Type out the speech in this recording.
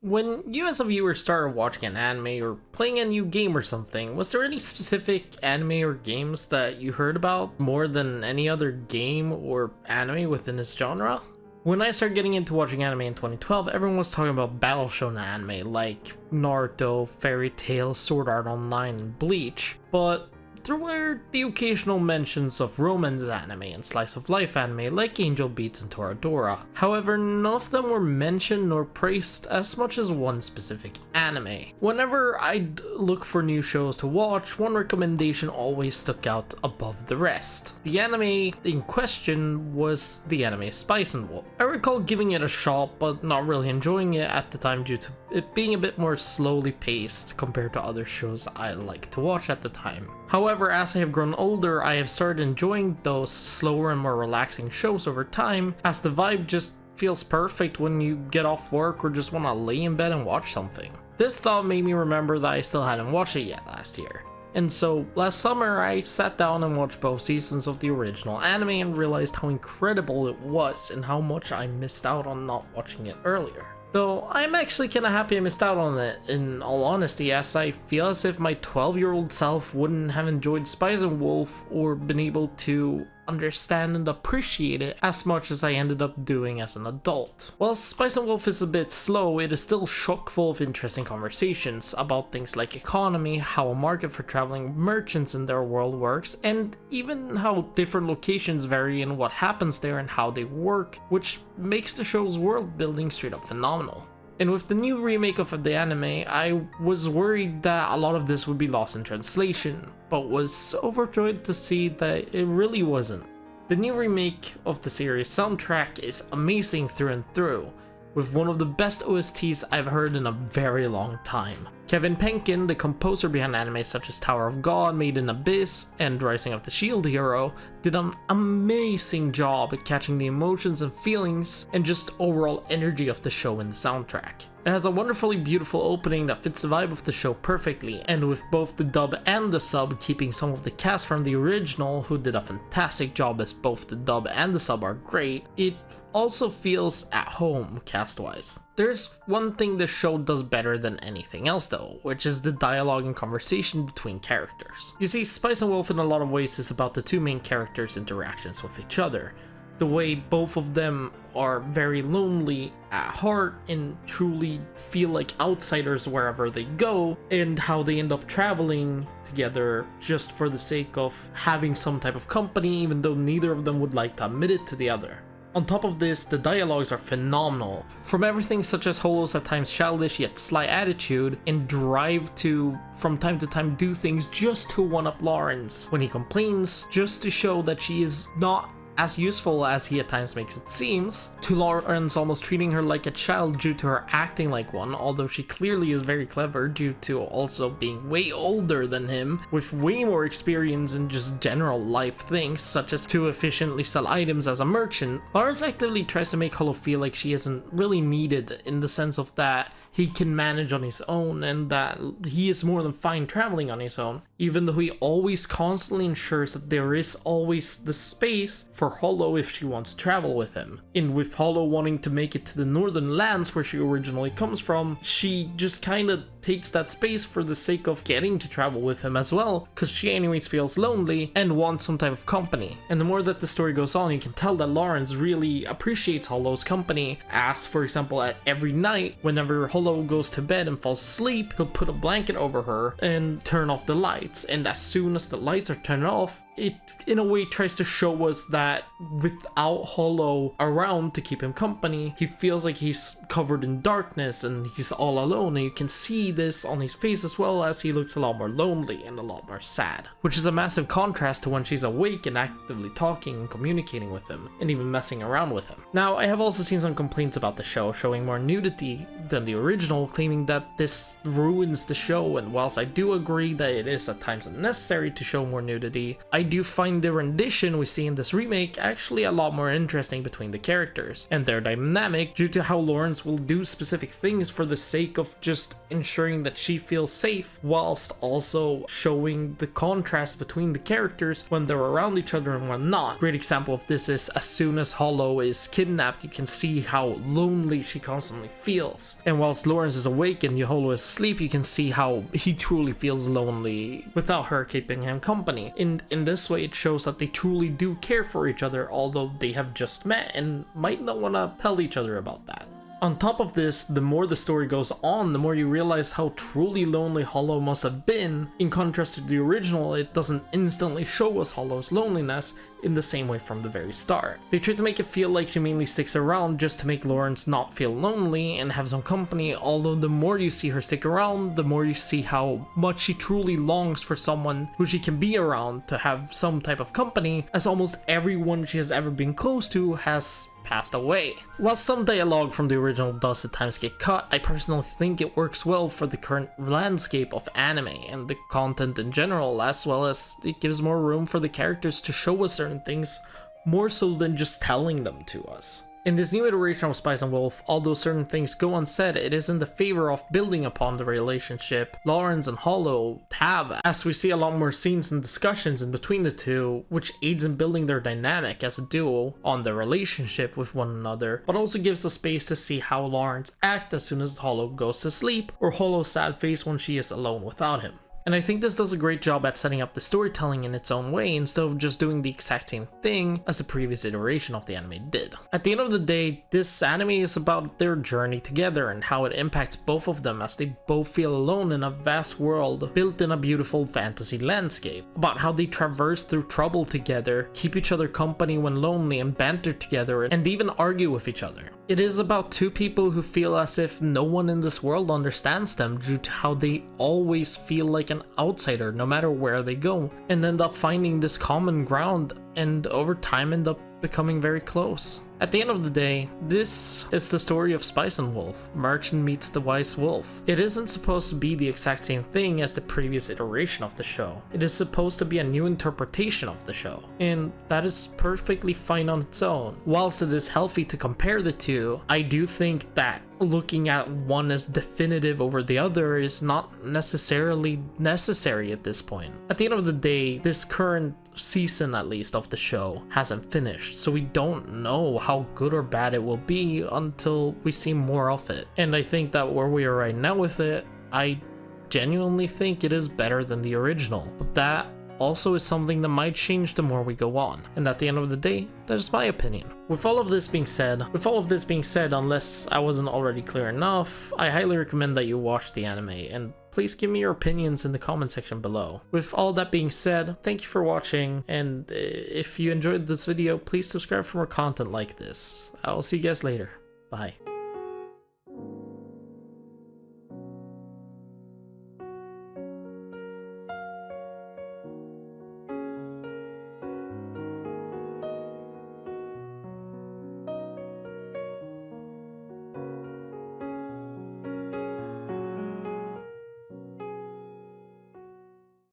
When you as a viewer started watching an anime or playing a new game or something, was there any specific anime or games that you heard about more than any other game or anime within this genre? When I started getting into watching anime in 2012, everyone was talking about battle shounen anime like Naruto, Fairy Tail, Sword Art Online, and Bleach, but there were the occasional mentions of romance anime and slice of life anime like Angel Beats and Dora. However, none of them were mentioned nor praised as much as one specific anime. Whenever I'd look for new shows to watch, one recommendation always stuck out above the rest. The anime in question was the anime Spice and Wolf. I recall giving it a shot but not really enjoying it at the time due to it being a bit more slowly paced compared to other shows I like to watch at the time. However, as I have grown older, I have started enjoying those slower and more relaxing shows over time, as the vibe just feels perfect when you get off work or just want to lay in bed and watch something. This thought made me remember that I still hadn't watched it yet last year. And so, last summer, I sat down and watched both seasons of the original anime and realized how incredible it was and how much I missed out on not watching it earlier. Though I'm actually kinda happy I missed out on it, in all honesty, as I feel as if my 12-year-old self wouldn't have enjoyed Spice and Wolf or been able to understand and appreciate it as much as I ended up doing as an adult. While Spice and Wolf is a bit slow, it is still chock full of interesting conversations about things like economy, how a market for traveling merchants in their world works, and even how different locations vary in what happens there and how they work, which makes the show's world building straight up phenomenal. And with the new remake of the anime, I was worried that a lot of this would be lost in translation, but was overjoyed to see that it really wasn't. The new remake of the series soundtrack is amazing through and through, with one of the best OSTs I've heard in a very long time. Kevin Penkin, the composer behind anime such as Tower of God, Made in Abyss, and Rising of the Shield Hero, did an amazing job at catching the emotions and feelings and just overall energy of the show in the soundtrack. It has a wonderfully beautiful opening that fits the vibe of the show perfectly, and with both the dub and the sub keeping some of the cast from the original, who did a fantastic job as both the dub and the sub are great, it also feels at home cast-wise. There's one thing the show does better than anything else though, which is the dialogue and conversation between characters. You see, Spice and Wolf in a lot of ways is about the two main characters' interactions with each other. The way both of them are very lonely at heart and truly feel like outsiders wherever they go, and how they end up traveling together just for the sake of having some type of company, even though neither of them would like to admit it to the other. On top of this, the dialogues are phenomenal, from everything such as Holo's at times childish yet sly attitude and drive to, from time to time, do things just to one-up Lawrence when he complains, just to show that she is not as useful as he at times makes it seems, to Lawrence almost treating her like a child due to her acting like one, although she clearly is very clever due to also being way older than him, with way more experience in just general life things, such as to efficiently sell items as a merchant. Lawrence actively tries to make Holo feel like she isn't really needed, in the sense of that he can manage on his own and that he is more than fine traveling on his own, even though he always constantly ensures that there is always the space for Holo if she wants to travel with him. And with Holo wanting to make it to the northern lands where she originally comes from, she just kinda takes that space for the sake of getting to travel with him as well, because she anyways feels lonely and wants some type of company. And the more that the story goes on, you can tell that Lawrence really appreciates Holo's company, as for example at every night whenever Holo goes to bed and falls asleep, he'll put a blanket over her and turn off the lights, and as soon as the lights are turned off, it in a way tries to show us that without Holo around to keep him company, he feels like he's covered in darkness and he's all alone, and you can see this on his face as well, as he looks a lot more lonely and a lot more sad, which is a massive contrast to when she's awake and actively talking and communicating with him and even messing around with him. Now, I have also seen some complaints about the show showing more nudity than the original, claiming that this ruins the show, and whilst I do agree that it is at times unnecessary to show more nudity, I I do find the rendition we see in this remake actually a lot more interesting between the characters and their dynamic, due to how Lawrence will do specific things for the sake of just ensuring that she feels safe, whilst also showing the contrast between the characters when they're around each other and when not. Great example of this is as soon as Holo is kidnapped, you can see how lonely she constantly feels, and whilst Lawrence is awake and Holo is asleep, you can see how he truly feels lonely without her keeping him company. In this way, it shows that they truly do care for each other, although they have just met and might not want to tell each other about that. On top of this, the more the story goes on, the more you realize how truly lonely Holo must have been. In contrast to the original, it doesn't instantly show us Holo's loneliness in the same way from the very start. They try to make it feel like she mainly sticks around just to make Lawrence not feel lonely and have some company, although the more you see her stick around, the more you see how much she truly longs for someone who she can be around to have some type of company, as almost everyone she has ever been close to has passed away. While some dialogue from the original does at times get cut, I personally think it works well for the current landscape of anime and the content in general, as well as it gives more room for the characters to show us certain things more so than just telling them to us. In this new iteration of Spice and Wolf, although certain things go unsaid, it is in the favor of building upon the relationship Lawrence and Holo have, as we see a lot more scenes and discussions in between the two, which aids in building their dynamic as a duo on their relationship with one another, but also gives us space to see how Lawrence acts as soon as Holo goes to sleep, or Holo's sad face when she is alone without him. And I think this does a great job at setting up the storytelling in its own way, instead of just doing the exact same thing as the previous iteration of the anime did. At the end of the day, this anime is about their journey together and how it impacts both of them as they both feel alone in a vast world built in a beautiful fantasy landscape. About how they traverse through trouble together, keep each other company when lonely, and banter together, and even argue with each other. It is about two people who feel as if no one in this world understands them due to how they always feel like an outsider no matter where they go, and end up finding this common ground, and over time end up becoming very close. At the end of the day, this is the story of Spice and Wolf, Merchant meets the Wise Wolf. It isn't supposed to be the exact same thing as the previous iteration of the show. It is supposed to be a new interpretation of the show, and that is perfectly fine on its own. Whilst it is healthy to compare the two, I do think that looking at one as definitive over the other is not necessarily necessary at this point. At the end of the day, this current season, at least, of the show hasn't finished, so we don't know how good or bad it will be until we see more of it. And I think that where we are right now with it, I genuinely think it is better than the original, but that also is something that might change the more we go on, and at the end of the day, that is my opinion. With all of this being said, unless I wasn't already clear enough, I highly recommend that you watch the anime, and please give me your opinions in the comment section below. With all that being said, thank you for watching, and if you enjoyed this video, please subscribe for more content like this. I'll see you guys later. Bye.